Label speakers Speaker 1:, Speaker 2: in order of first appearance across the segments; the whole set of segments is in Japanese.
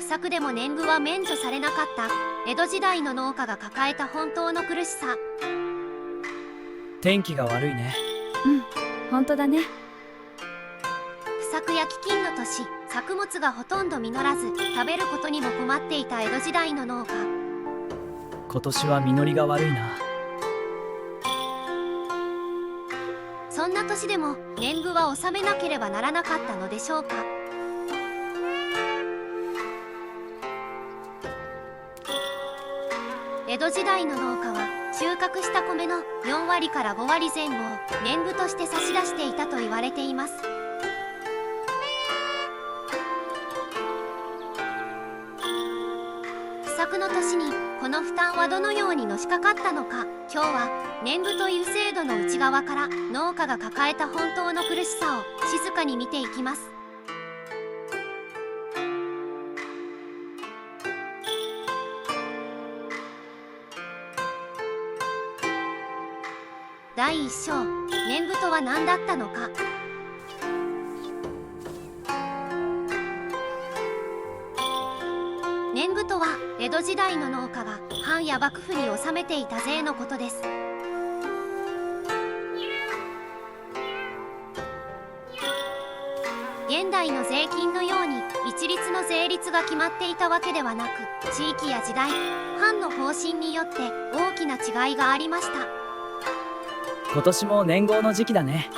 Speaker 1: 作でも年貢は免除されなかった江戸時代の農家が抱えた本当の苦しさ。
Speaker 2: 天気が悪いね。
Speaker 3: うん、本当だね。
Speaker 1: 不作や飢饉の年、作物がほとんど実らず食べることにも困っていた江戸時代の農家。
Speaker 2: 今年は実りが悪いな。
Speaker 1: そんな年でも年貢は納めなければならなかったのでしょうか。江戸時代の農家は収穫した米の4割から5割前後を年貢として差し出していたと言われています。不作の年にこの負担はどのようにのしかかったのか、今日は年貢という制度の内側から農家が抱えた本当の苦しさを静かに見ていきます。第1章、年貢とは何だったのか。年貢とは江戸時代の農家が藩や幕府に納めていた税のことです。現代の税金のように一律の税率が決まっていたわけではなく、地域や時代、藩の方針によって大きな違いがありました。
Speaker 2: 今年も年貢の時期だね。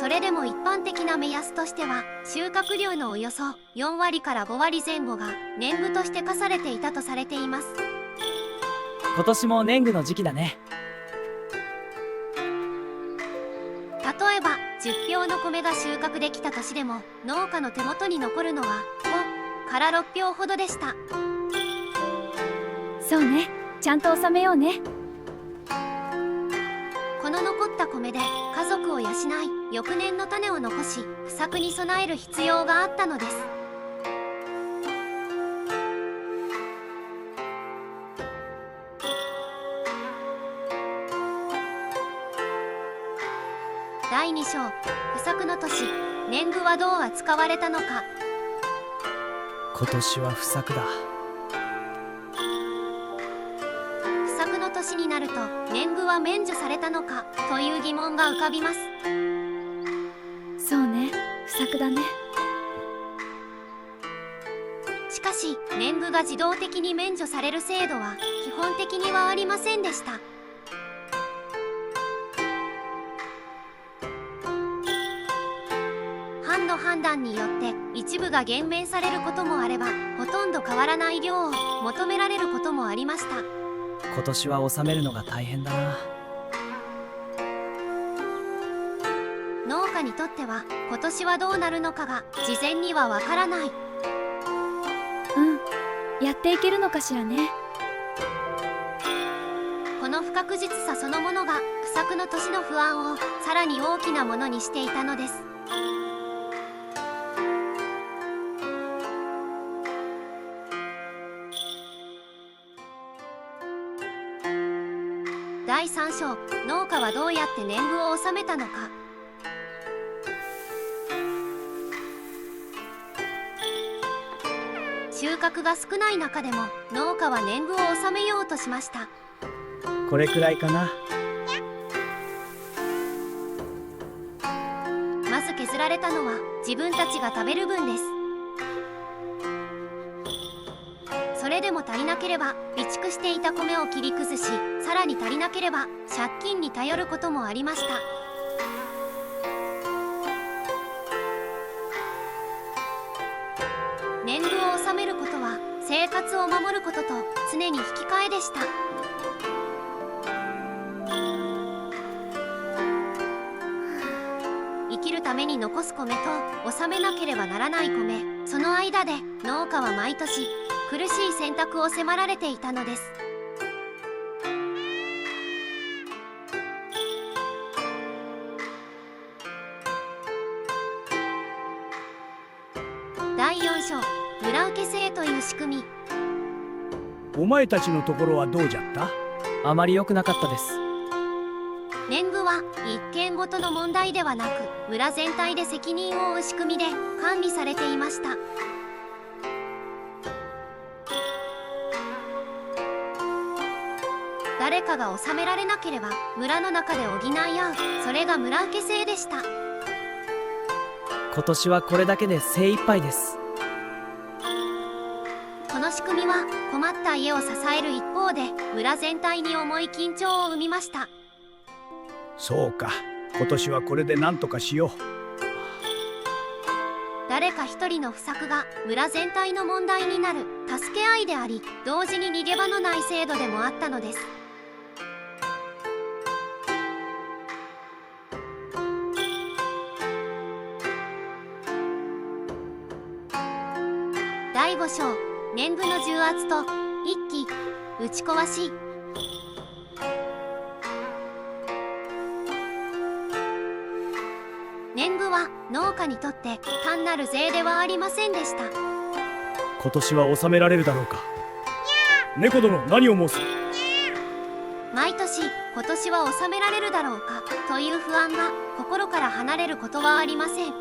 Speaker 1: それでも一般的な目安としては収穫量のおよそ4割から5割前後が年貢として課されていたとされています。
Speaker 2: 今年も年貢の時期だね。
Speaker 1: 例えば10俵の米が収穫できた年でも農家の手元に残るのは5から6俵ほどでした。
Speaker 3: そうね、ちゃんと納めようね。
Speaker 1: この残った米で家族を養い、翌年の種を残し不作に備える必要があったのです。第2章、不作の年、年貢はどう扱われたのか。
Speaker 2: 今年は不作だ。
Speaker 1: 不作の年になると年貢は免除されたのかという疑問が浮かびます。
Speaker 3: そうね、不作だね。
Speaker 1: しかし年貢が自動的に免除される制度は基本的にはありませんでした。藩の判断によって一部が減免されることもあれば、ほとんど変わらない量を求められることもありました。
Speaker 2: 今年は納めるのが大変だな。
Speaker 1: 農家にとっては今年はどうなるのかが事前にはわからない。
Speaker 3: やっていけるのかしらね。
Speaker 1: この不確実さそのものが不作の年の不安をさらに大きなものにしていたのです。第3章、農家はどうやって年貢を納めたのか。収穫が少ない中でも農家は年貢を納めようとしました。
Speaker 2: これくらいかな。
Speaker 1: まず削られたのは自分たちが食べる分です。それでも足りなければ備蓄していた米を切り崩し、さらに足りなければ借金に頼ることもありました。年貢を納めることは生活を守ることと常に引き換えでした。生きるために残す米と納めなければならない米、その間で農家は毎年苦しい選択を迫られていたのです。第4章、村受け制という仕組み。
Speaker 4: お前たちのところはどうじゃった？
Speaker 2: あまり良くなかったです。
Speaker 1: 年貢は一件ごとの問題ではなく、村全体で責任を負う仕組みで管理されていました。誰かが納められなければ村の中で補い合う、それが村受制でした。
Speaker 2: 今年はこれだけで精一杯です。
Speaker 1: この仕組みは困った家を支える一方で、村全体に重い緊張を生みました。
Speaker 4: そうか、今年はこれで何とかしよう。
Speaker 1: 誰か一人の不作が村全体の問題になる助け合いであり、同時に逃げ場のない制度でもあったのです。第5章、年貢の重圧と一揆打ち壊し。年貢は農家にとって単なる税ではありませんでした。
Speaker 4: 今年は納められるだろうか。猫殿、何を申す。
Speaker 1: 毎年今年は納められるだろうかという不安が心から離れることはありません。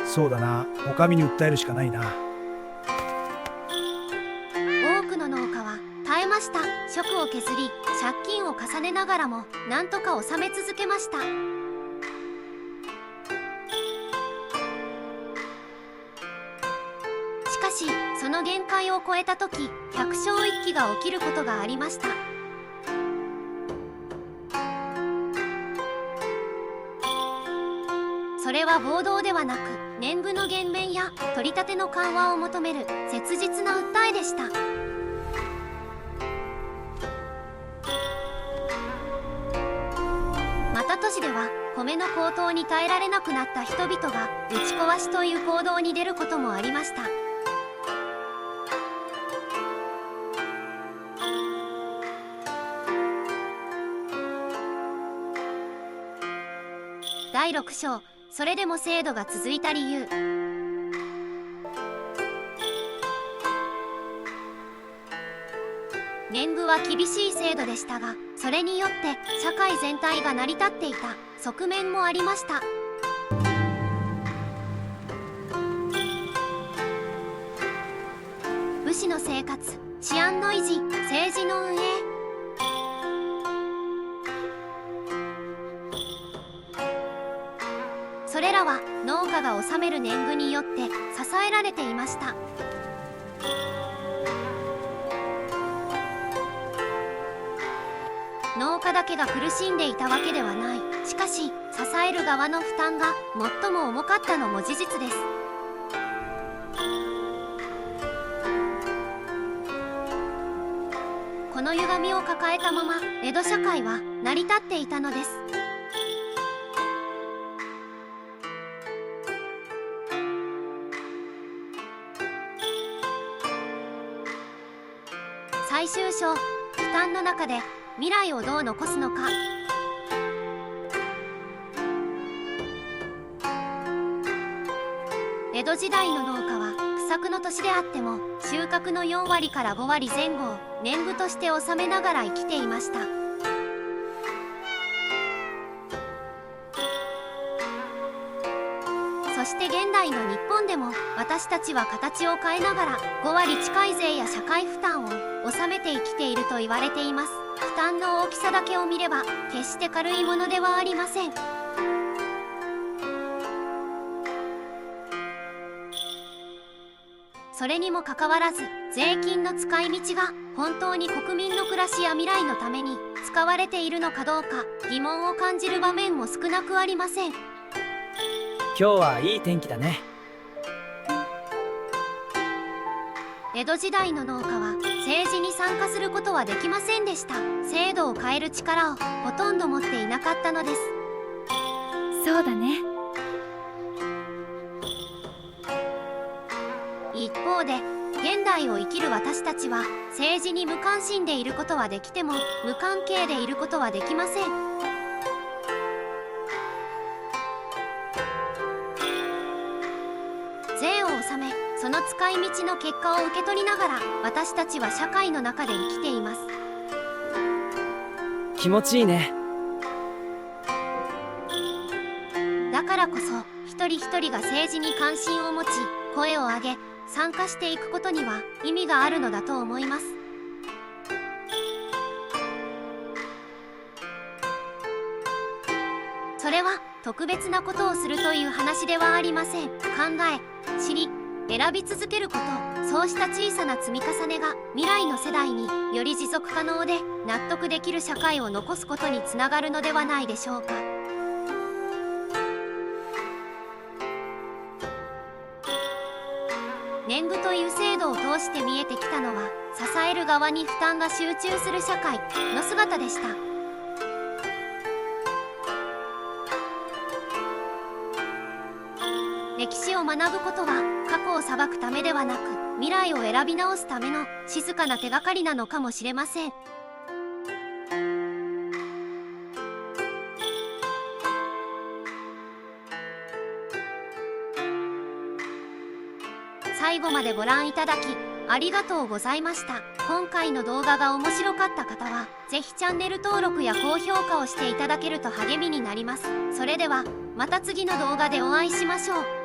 Speaker 4: そうだな、お上に訴えるしかないな。
Speaker 1: 多くの農家は耐えました。職を削り借金を重ねながらも何とか納め続けました。しかしその限界を超えた時、百姓一揆が起きることがありました。それは暴動ではなく、年貢の減免や取り立ての緩和を求める切実な訴えでした。また都市では米の高騰に耐えられなくなった人々が打ち壊しという行動に出ることもありました。第6章、それでも制度が続いた理由。年貢は厳しい制度でしたが、それによって社会全体が成り立っていた側面もありました。武士の生活、治安の維持、政治の運営。それらは農家が納める年貢によって支えられていました。農家だけが苦しんでいたわけではない。しかし支える側の負担が最も重かったのも事実です。この歪みを抱えたまま江戸社会は成り立っていたのです。最終章、負担の中で未来をどう残すのか。江戸時代の農家は不作の年であっても収穫の4割から5割前後を年貢として納めながら生きていました。そして現代の日本でも私たちは形を変えながら5割近い税や社会負担を納めて生きていると言われています。負担の大きさだけを見れば決して軽いものではありません。それにもかかわらず税金の使い道が本当に国民の暮らしや未来のために使われているのかどうか疑問を感じる場面も少なくありません。
Speaker 2: 今日はいい天気だね。
Speaker 1: 江戸時代の農家は政治に参加することはできませんでした。制度を変える力をほとんど持っていなかったのです。
Speaker 3: そうだね。
Speaker 1: 一方で現代を生きる私たちは政治に無関心でいることはできても無関係でいることはできません。税を納め、その使い道の結果を受け取りながら私たちは社会の中で生きています。
Speaker 2: 気持ちいいね。
Speaker 1: からこそ一人一人が政治に関心を持ち声を上げ参加していくことには意味があるのだと思います。それは特別なことをするという話ではありません。考え、知り、選び続けること、そうした小さな積み重ねが未来の世代により持続可能で納得できる社会を残すことにつながるのではないでしょうか。年貢という制度を通して見えてきたのは、支える側に負担が集中する社会の姿でした。歴史を学ぶことは過去を裁くためではなく、未来を選び直すための静かな手がかりなのかもしれません。最後までご覧いただきありがとうございました。今回の動画が面白かった方はぜひチャンネル登録や高評価をしていただけると励みになります。それではまた次の動画でお会いしましょう。